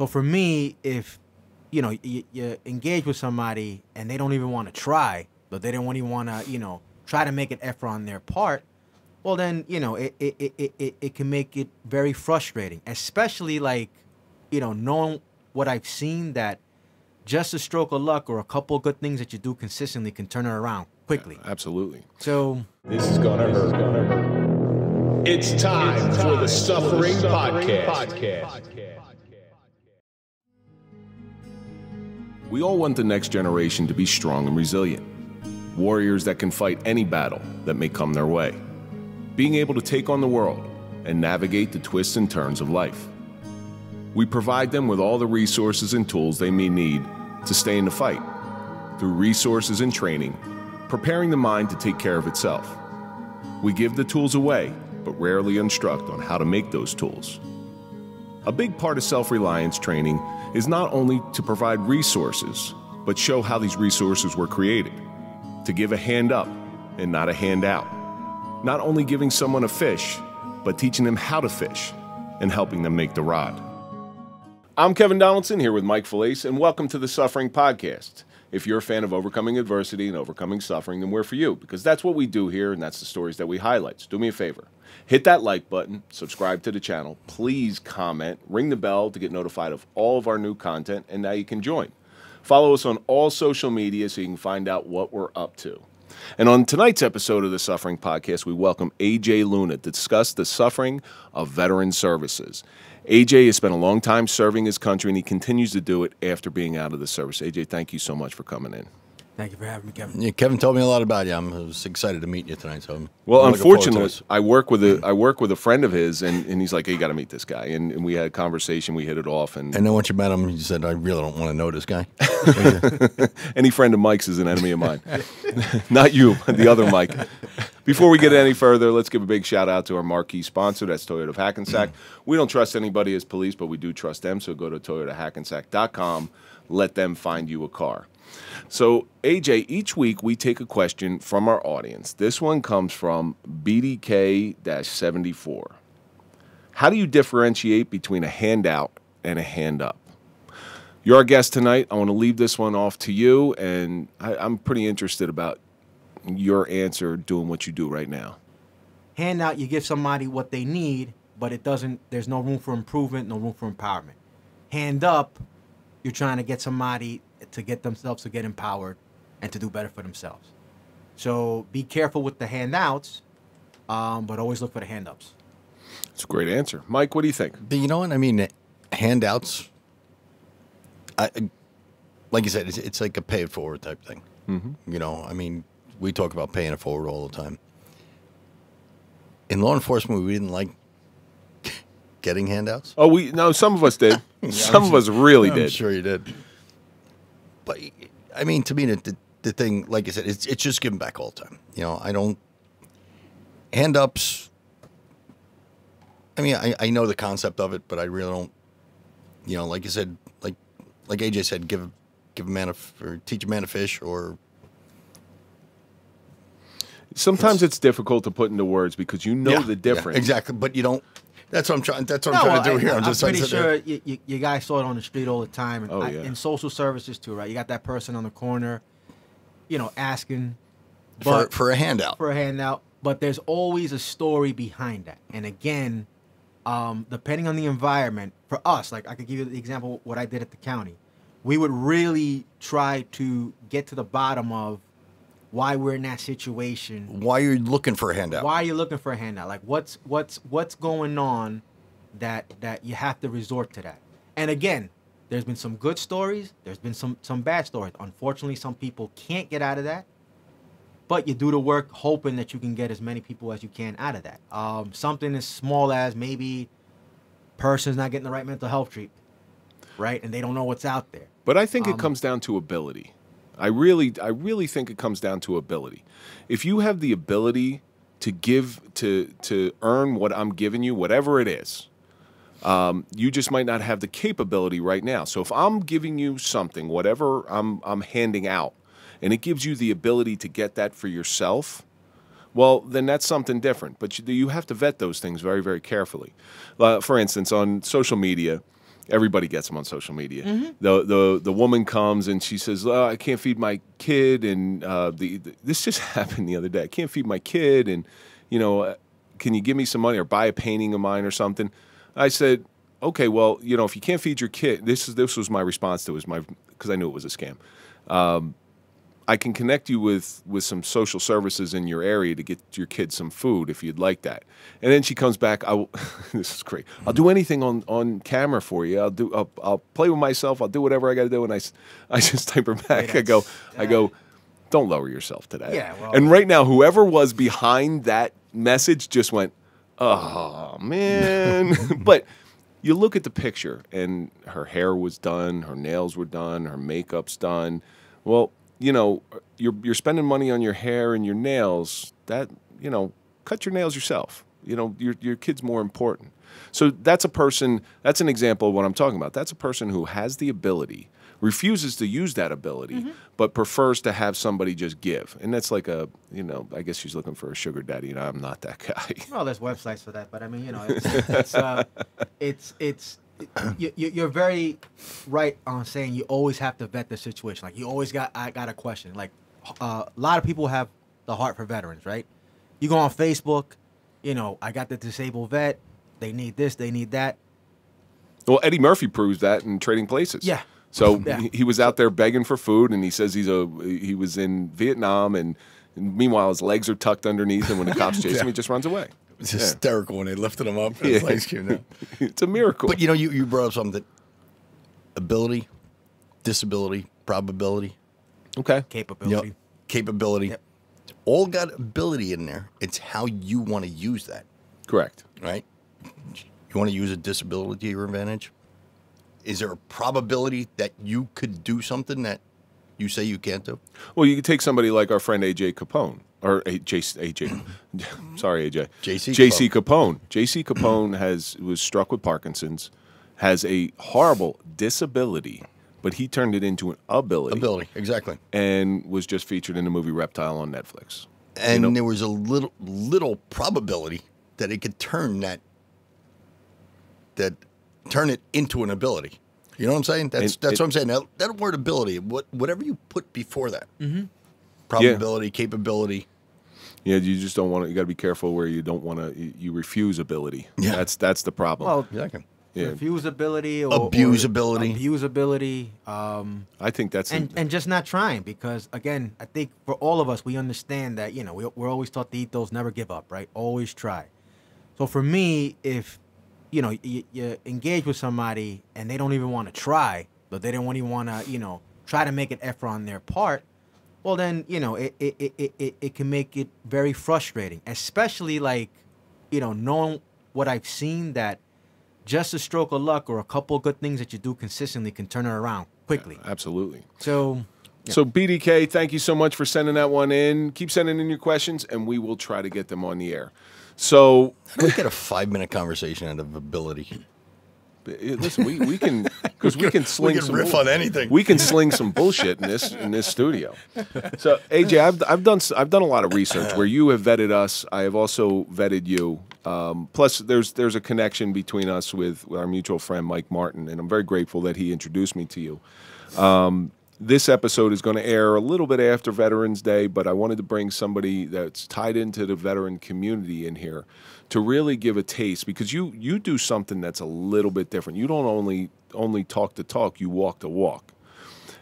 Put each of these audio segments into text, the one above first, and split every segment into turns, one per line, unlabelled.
So for me, if you engage with somebody and they don't even want to try, but they don't even want to try to make an effort on their part, well then it can make it very frustrating, especially knowing what I've seen, that just a stroke of luck or a couple of good things that you do consistently can turn it around quickly.
Yeah, absolutely.
So
this is gonna hurt. It's time for the Suffering Podcast.
We all want the next generation to be strong and resilient. Warriors that can fight any battle that may come their way. Being able to take on the world and navigate the twists and turns of life. We provide them with all the resources and tools they may need to stay in the fight. Through resources and training, preparing the mind to take care of itself. We give the tools away, but rarely instruct on how to make those tools. A big part of self-reliance training is not only to provide resources, but show how these resources were created. To give a hand up and not a hand out. Not only giving someone a fish, but teaching them how to fish and helping them make the rod. I'm Kevin Donaldson here with Mike Failace, and welcome to the Suffering Podcast. If you're a fan of overcoming adversity and overcoming suffering, then we're for you, because that's what we do here, and that's the stories that we highlight. So do me a favor. Hit that like button, subscribe to the channel, please comment, ring the bell to get notified of all of our new content, and now you can join. Follow us on all social media so you can find out what we're up to. And on tonight's episode of the Suffering Podcast, we welcome AJ Luna to discuss the suffering of veteran services. AJ has spent a long time serving his country, and he continues to do it after being out of the service. AJ, thank you so much for coming in.
thank you for having me, Kevin.
Yeah, Kevin told me a lot about you. I was excited to meet you tonight. So,
well, unfortunately, I work with a friend of his, and he's like, "Hey, you got to meet this guy." And we had a conversation. We hit it off. And
then once you met him, you said, "I really don't want to know this guy."
Any friend of Mike's is an enemy of mine. Not you, the other Mike. Before we get any further, let's give a big shout out to our marquee sponsor. That's Toyota of Hackensack. We don't trust anybody as police, but we do trust them. So go to toyotahackensack.com. Let them find you a car. So, AJ, each week we take a question from our audience. This one comes from BDK-74. How do you differentiate between a handout and a hand up? You're our guest tonight. I want to leave this one off to you, and I'm pretty interested about your answer doing what you do right now.
Handout, you give somebody what they need, but there's no room for improvement, no room for empowerment. Hand up, you're trying to get somebody to get themselves to get empowered and to do better for themselves. So be careful with the handouts, but always look for the hand-ups.
That's a great answer. Mike, what do you think?
You know what? I mean, handouts, like you said, it's like a pay it forward type thing.
Mm-hmm.
You know, I mean, we talk about paying it forward all the time. In law enforcement, we didn't like getting handouts.
Oh, no, some of us did. Some of us really did.
I'm sure you did. But, I mean, to me, the thing, like I said, it's just giving back all the time. You know, I don't, hand-ups, I mean, I know the concept of it, but I really don't, you know, like you said, like AJ said, give a man or teach a man to fish, or...
Sometimes it's difficult to put into words because you know the difference.
Yeah, exactly, but you don't. That's what I'm trying. That's what I'm trying to do here.
I'm pretty sure you guys saw it on the street all the time, and in social services too, right? You got that person on the corner, asking
for a handout.
For a handout, but there's always a story behind that. And again, depending on the environment, for us, like I could give you the example of what I did at the county, we would really try to get to the bottom of why we're in that situation.
Why you're looking for a handout.
Why are you looking for a handout? Like what's going on that you have to resort to that? And again, there's been some good stories. There's been some bad stories. Unfortunately, some people can't get out of that. But you do the work hoping that you can get as many people as you can out of that. Something as small as maybe person's not getting the right mental health treatment, right? And they don't know what's out there.
But I think it comes down to ability. I really think it comes down to ability. If you have the ability to give, to earn what I'm giving you, whatever it is, you just might not have the capability right now. So if I'm giving you something, whatever I'm handing out, and it gives you the ability to get that for yourself, well, then that's something different. But you have to vet those things very, very carefully. For instance, on social media, Everybody gets them on social media.
Mm-hmm.
The woman comes and she says, "Oh, I can't feed my kid," and this just happened the other day. I can't feed my kid, and can you give me some money or buy a painting of mine or something? I said, okay, well, if you can't feed your kid, this was my response to it, because I knew it was a scam. I can connect you with some social services in your area to get your kid some food if you'd like that. And then she comes back. This is great. I'll do anything on camera for you. I'll play with myself. I'll do whatever I got to do. And I just type her back. I go, don't lower yourself today.
Yeah. Well,
and right now, whoever was behind that message just went, oh man. But you look at the picture, and her hair was done, her nails were done, her makeup's done. Well, you're spending money on your hair and your nails. That cut your nails yourself. Your kid's more important. So that's an example of what I'm talking about. That's a person who has the ability, refuses to use that ability, but prefers to have somebody just give. And that's like I guess she's looking for a sugar daddy, and I'm not that guy.
Well, there's websites for that, but I mean, you're very right on saying you always have to vet the situation. Like I got a question. Like a lot of people have the heart for veterans, right? You go on Facebook, I got the disabled vet. They need this, they need that.
Well, Eddie Murphy proves that in Trading Places.
Yeah.
So he was out there begging for food, and he says he was in Vietnam, and meanwhile his legs are tucked underneath, and when the cops chase him, he just runs away.
It's hysterical when they lifted him up and his legs came down.
It's a miracle.
But you brought up something that ability, disability, probability.
Okay.
Capability.
Capability.
Yep.
It's all got ability in there. It's how you want to use that.
Correct.
Right? You want to use a disability to your advantage? Is there a probability that you could do something that you say you can't do?
Well, you could take somebody like our friend AJ Capone. Or AJ. Sorry, AJ. JC Capone. JC Capone was struck with Parkinson's, has a horrible disability, but he turned it into an ability.
Ability, exactly.
And was just featured in the movie Reptile on Netflix.
And there was a little probability that it could turn turn it into an ability. You know what I'm saying? That's what I'm saying. That word ability, whatever you put before that. Mm-hmm. Probability, capability.
Yeah, you just don't want to. You got to be careful where you don't want to. You refuse ability. Yeah, that's the problem.
Well,
exactly.
Yeah.
Refusability or
abusability.
Abusability.
I think that's
and just not trying, because again, I think for all of us, we understand that we're always taught to eat those, never give up, right? Always try. So for me, if you engage with somebody and they don't even want to try, but they don't even want to try to make an effort on their part, well then it can make it very frustrating, especially knowing what I've seen, that just a stroke of luck or a couple of good things that you do consistently can turn it around quickly.
Yeah, absolutely.
So
BDK, thank you so much for sending that one in. Keep sending in your questions, and we will try to get them on the air. So
how do we get a 5-minute conversation out of ability?
Listen, we can, because we can sling some
riff on anything.
We can sling some bullshit in this studio. So AJ, I've done a lot of research where you have vetted us. I have also vetted you. Plus, there's a connection between us with our mutual friend Mike Martin, and I'm very grateful that he introduced me to you. This episode is going to air a little bit after Veterans Day, but I wanted to bring somebody that's tied into the veteran community in here to really give a taste, because you do something that's a little bit different. You don't only talk the talk, you walk the walk.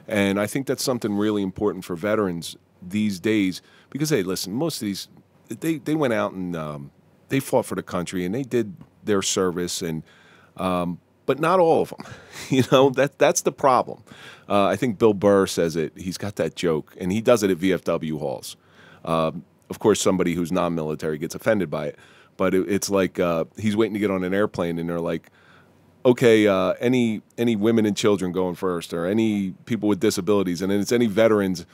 And I think that's something really important for veterans these days, because, hey, listen, most of these, they went out and they fought for the country and they did their service, and but not all of them. That's the problem. I think Bill Burr says it. He's got that joke, and he does it at VFW halls. Of course, somebody who's non-military gets offended by it, but it's like he's waiting to get on an airplane, and they're like, okay, any women and children going first, or any people with disabilities, and then it's any veterans,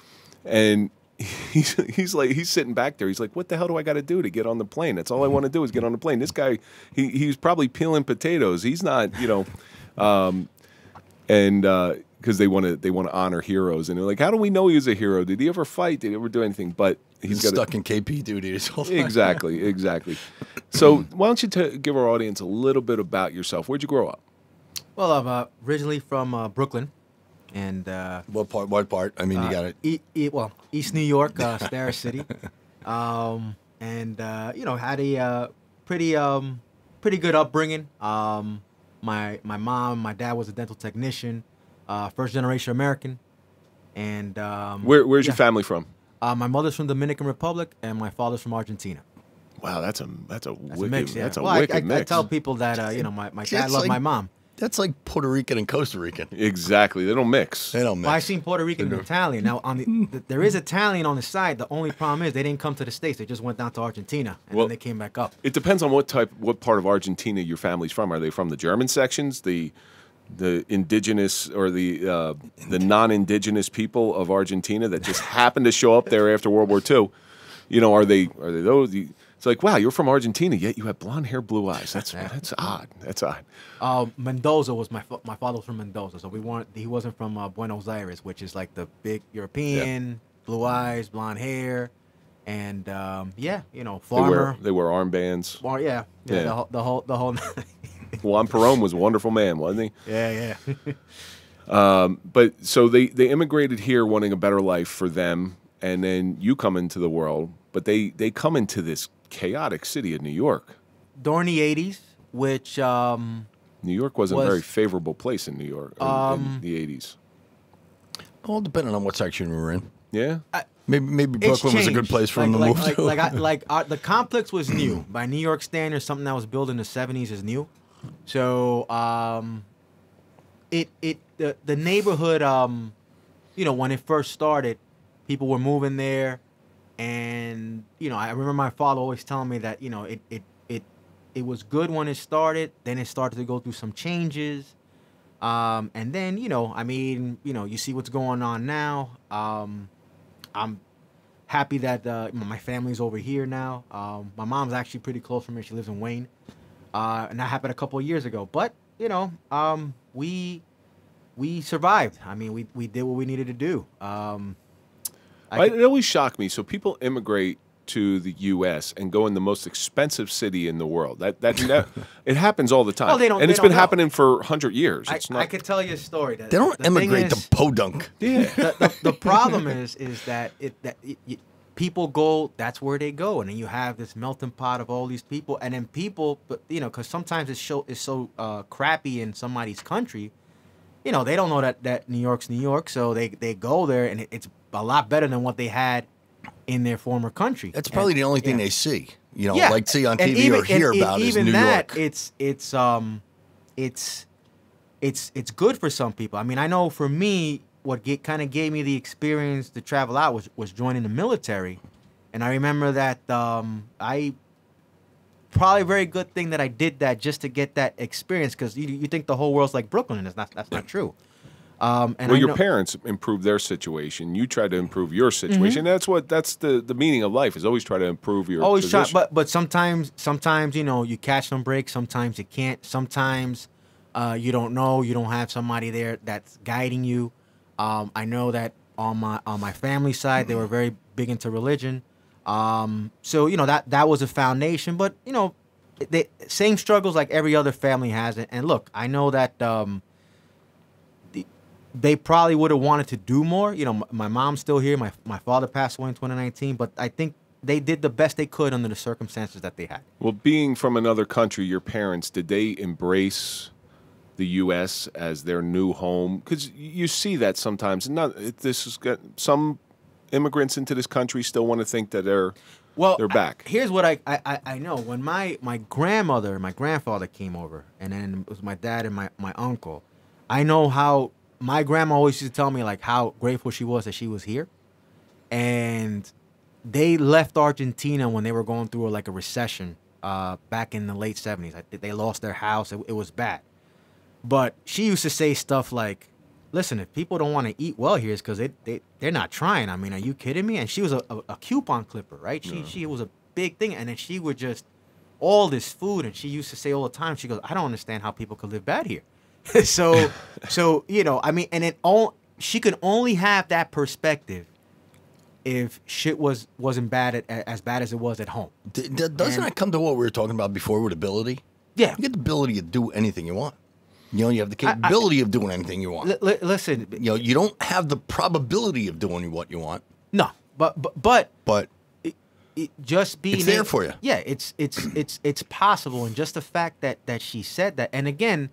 and he's sitting back there. He's like, what the hell do I got to do to get on the plane? That's all I want to do is get on the plane. This guy, he's probably peeling potatoes. He's not, because they want to honor heroes, and they're like, how do we know he was a hero? Did he ever fight? Did he ever do anything? But he's got
stuck in KP duty his whole time.
Exactly. So why don't you give our audience a little bit about yourself? Where'd you grow up?
Well, I'm originally from Brooklyn, and
What part? What part? I mean, you got it.
well, East New York, Starrett City, and had a pretty good upbringing. My mom, my dad was a dental technician, first generation American, and
Where's your family from?
my mother's from Dominican Republic, and my father's from Argentina.
Wow, that's a wicked
Mix, yeah.
that's a
Well,
wicked
I
mix.
tell people that my dad
That's
loved
like-
my mom.
That's like Puerto Rican and Costa Rican.
Exactly, they don't mix.
They don't mix.
Well, I seen Puerto Rican and Italian. Now, there is Italian on the side. The only problem is they didn't come to the States. They just went down to Argentina, and
Well-
then they came back up.
It depends on what part of Argentina your family's from. Are they from the German sections, the indigenous or the non-indigenous people of Argentina that just happened to show up there after World War II? You know, are they those? It's like, wow, you're from Argentina, yet you have blonde hair, blue eyes. That's odd. That's odd.
Mendoza was my father was from Mendoza, so he wasn't from Buenos Aires, which is like the big European, blue eyes, blonde hair, and farmer.
They wear armbands.
Well, yeah. The whole.
Juan Perón was a wonderful man, wasn't he?
Yeah.
But so they immigrated here wanting a better life for them, and then you come into the world, but they come into this chaotic city of New York.
During the 80s, which
New York wasn't a very favorable place in New York in the 80s.
All depending on what section we were in.
Yeah?
Maybe Brooklyn was a good place for him to move to.
The complex was new. By New York standards, something that was built in the 70s is new. So the neighborhood, when it first started, people were moving there, and I remember my father always telling me that it was good when it started. Then it started to go through some changes, and then you see what's going on now. I'm happy that my family's over here now. My mom's actually pretty close from me. She lives in Wayne, and that happened a couple of years ago. But we survived. I mean, we did what we needed to do.
It always shocked me. So people immigrate to the U.S. and go in the most expensive city in the world. That it happens all the time.
Well,
and it's been happening for 100 years.
I could tell you a story.
They don't immigrate to Podunk.
Yeah.
The problem is that people go. That's where they go, and then you have this melting pot of all these people, and then people, because sometimes it's so crappy in somebody's country. They don't know that New York's New York, so they go there, and it's a lot better than what they had in their former country.
That's probably the only thing they see.
Yeah.
Like see on TV or hear about is New York.
It's good for some people. I mean, I know for me, what kind of gave me the experience to travel out was joining the military, and I remember that probably a very good thing that I did that just to get that experience, because you think the whole world's like Brooklyn, and that's not true. And
your parents improved their situation. You try to improve your situation.
Mm-hmm.
That's the meaning of life, is always try to improve your
always
position.
try, but sometimes you catch some breaks. Sometimes you can't. Sometimes you don't know. You don't have somebody there that's guiding you. I know that on my family side, they were very big into religion. So that was a foundation. But the same struggles like every other family has. And look, I know that they probably would have wanted to do more. My mom's still here. My father passed away in 2019, but I think they did the best they could under the circumstances that they had.
Well, being from another country, your parents, did they embrace the U.S. as their new home? Because you see that sometimes. Some immigrants into this country still want to think that they're back.
Here's what I know. When my grandmother and my grandfather came over, and then it was my dad and my uncle, I know how my grandma always used to tell me like how grateful she was that she was here. And they left Argentina when they were going through like a recession back in the late 70s. I think they lost their house. It was bad. But she used to say stuff like, listen, if people don't want to eat well here, it's because they're not trying. I mean, are you kidding me? And she was a coupon clipper, right? She was a big thing. And then she would just, all this food, and she used to say all the time, she goes, I don't understand how people could live bad here. so I mean, and she could only have that perspective if shit wasn't bad as bad as it was at home.
Doesn't that come to what we were talking about before with ability?
Yeah.
You get the ability to do anything you want. You know, you have the capability of doing anything you want.
Listen,
You know, you don't have the probability of doing what you want.
no, but it just being
It's there for you.
Yeah, it's possible, and just the fact that she said that, and again,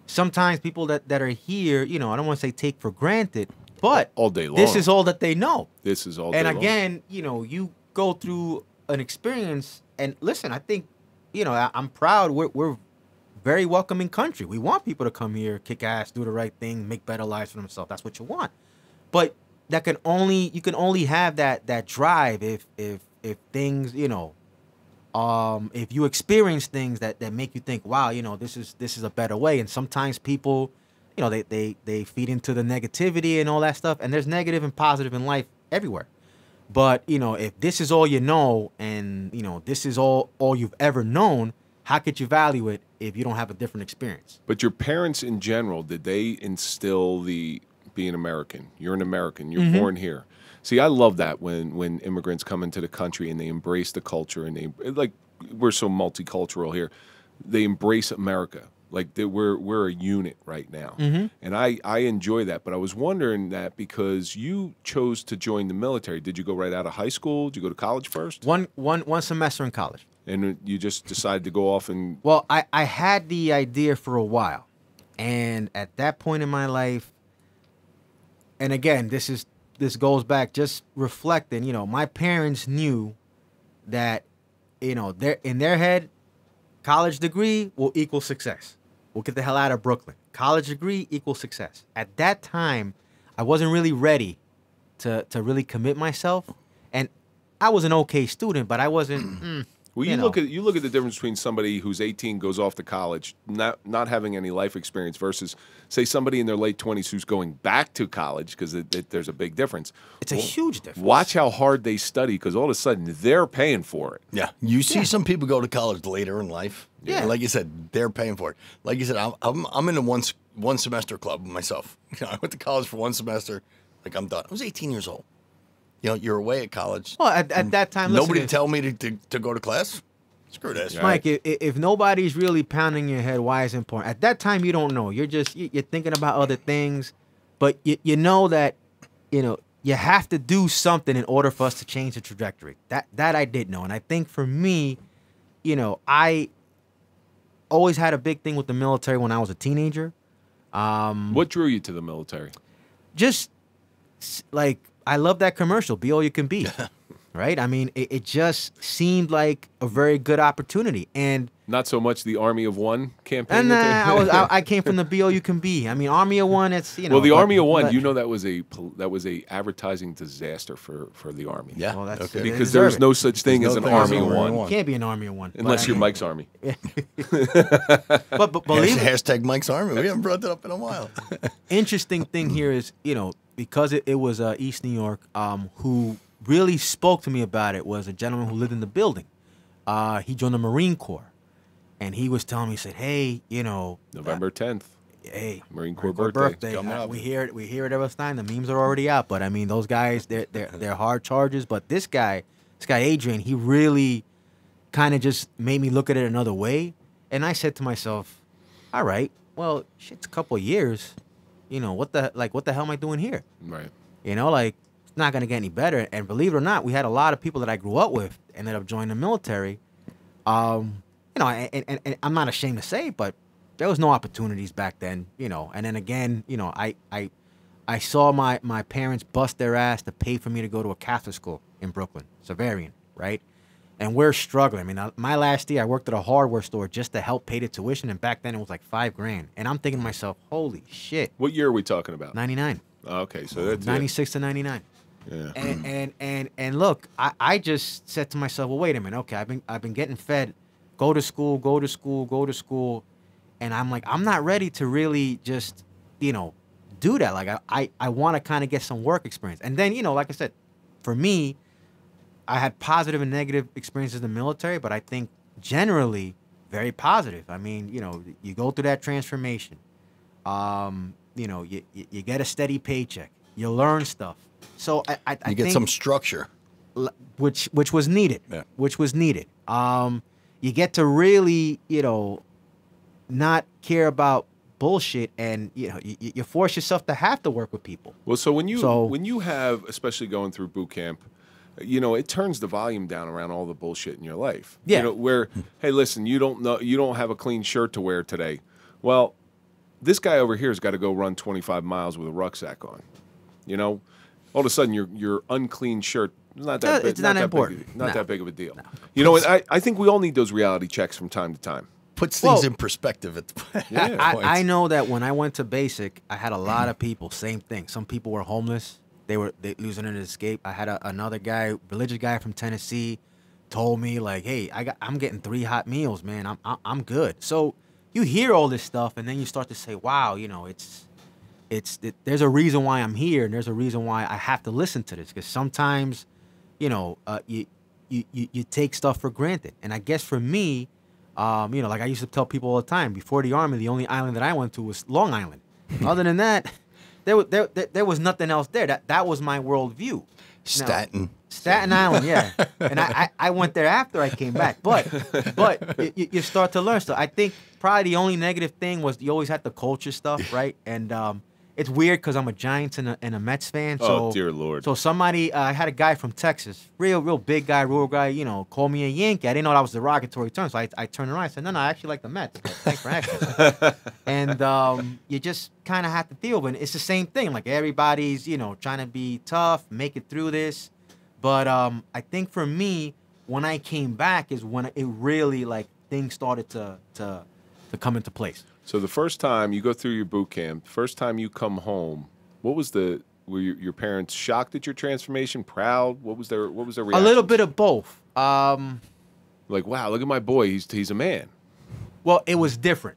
sometimes people that are here, you know, I don't want to say take for granted, but
All day long.
this is all that they know.
This is all day
And
long.
again, you know, you go through an experience, and listen, I think, you know, I'm proud. We're very welcoming country. We want people to come here, kick ass, do the right thing, make better lives for themselves. That's what you want. But you can only have that drive if things, you know, if you experience things that make you think, wow, you know, this is a better way. And sometimes people, you know, they feed into the negativity and all that stuff. And there's negative and positive in life everywhere. But, you know, if this is all you know, and, you know, this is all you've ever known, how could you value it if you don't have a different experience?
But your parents in general, did they instill the being American? You're an American. You're born here. See, I love that when immigrants come into the country and they embrace the culture, and they, like, we're so multicultural here. They embrace America. Like, we're a unit right now. And I enjoy that. But I was wondering that because you chose to join the military. Did you go right out of high school? Did you go to college first?
One semester in college.
And you just decided to go off and...
Well, I had the idea for a while. And at that point in my life, and again, this goes back just reflecting, you know, my parents knew that, you know, in their head, college degree will equal success. We'll get the hell out of Brooklyn. College degree equals success. At that time, I wasn't really ready to really commit myself. And I was an okay student, but I wasn't...
Well, you look at the difference between somebody who's 18 goes off to college, not having any life experience, versus say somebody in their late 20s who's going back to college, because there's a big difference.
It's a huge difference.
Watch how hard they study, because all of a sudden they're paying for it.
Yeah, you see some people go to college later in life.
Yeah,
and like you said, they're paying for it. Like you said, I'm in a one semester club myself. You know, I went to college for one semester. Like, I'm done. I was 18 years old. You know, you're away at college.
Well, at that time,
nobody
listen,
tell me to go to class. Screw this,
Mike. If nobody's really pounding your head, why is it important? At that time, you don't know. You're just you're thinking about other things, but you know that, you know, you have to do something in order for us to change the trajectory. That I did know, and I think for me, you know, I always had a big thing with the military when I was a teenager.
What drew you to the military?
Just like, I love that commercial, be all you can be. Right? I mean, it just seemed like a very good opportunity. And
not so much the Army of One campaign.
And I came from the Be All You Can Be. I mean, Army of One, it's, you know.
Well, the Army of One, you know, that was a advertising disaster for the Army.
Yeah,
well, that's,
okay.
Because there's no such thing as an Army of One.
You can't be an Army of One.
Unless you're Mike's Army.
but believe
hashtag Mike's Army. We haven't brought that up in a while.
Interesting thing here is, you know, because it was East New York, who really spoke to me about it was a gentleman who lived in the building. He joined the Marine Corps, and he was telling me, he said, "Hey, you know,
November 10th.
Hey,
Marine Corps birthday.
We hear it every time. The memes are already out, but I mean, those guys, they're hard charges. But this guy Adrian, he really kind of just made me look at it another way. And I said to myself, all right, well, shit's a couple of years. You know, what the hell am I doing here?
Right.
You know, like, it's not going to get any better. And believe it or not, we had a lot of people that I grew up with ended up joining the military. You know, and I'm not ashamed to say, but there was no opportunities back then, you know. And then again, you know, I saw my parents bust their ass to pay for me to go to a Catholic school in Brooklyn, Severian, right? And we're struggling. I mean, my last year, I worked at a hardware store just to help pay the tuition, and back then it was like $5,000. And I'm thinking to myself, holy shit.
What year are we talking about?
99.
Oh, okay, so that's
96 to 99.
Yeah.
And look, I just said to myself, well, wait a minute, okay, I've been getting fed, go to school, and I'm like, I'm not ready to really just, you know, do that. Like, I want to kind of get some work experience. And then, you know, like I said, for me, I had positive and negative experiences in the military, but I think generally very positive. I mean, you know, you go through that transformation. You know, you get a steady paycheck. You learn stuff. So I
you get
think,
some structure,
which was needed.
Yeah.
Which was needed. You get to really, you know, not care about bullshit, and you force yourself to have to work with people.
Well, so when you have, especially going through boot camp, it turns the volume down around all the bullshit in your life.
Yeah.
Where, hey, listen, you don't have a clean shirt to wear today. Well, this guy over here has got to go run 25 miles with a rucksack on. All of a sudden your unclean shirt is not that big,
it's not important.
Not that big of a deal. No. I think we all need those reality checks from time to time.
Puts things in perspective.
I know that when I went to basic, I had a lot of people. Same thing. Some people were homeless. They losing an escape. I had another guy, religious guy from Tennessee, told me like, "Hey, I'm getting 3 hot meals, man. I'm good." So you hear all this stuff, and then you start to say, "Wow, there's a reason why I'm here, and there's a reason why I have to listen to this." Because sometimes, you take stuff for granted, and I guess for me, like I used to tell people all the time, before the Army, the only island that I went to was Long Island. Other than that, there was nothing else there. That was my worldview.
Staten
Island, yeah. And I went there after I came back. But you start to learn stuff. I think probably the only negative thing was you always had the culture stuff, right? And it's weird because I'm a Giants and a Mets fan. So,
oh, dear Lord.
So somebody, I had a guy from Texas, real big guy, rural guy, call me a Yankee. I didn't know that was a derogatory term. So I turned around and said, no, I actually like the Mets. But thanks for asking. And you just kind of have to deal with it. It's the same thing. Like everybody's, trying to be tough, make it through this. But I think for me, when I came back is when it really, like, things started to come into place.
So the first time you go through your boot camp, first time you come home, were your parents shocked at your transformation, proud? What was their reaction?
A little bit of both.
Like, wow, look at my boy, he's a man.
Well, it was different.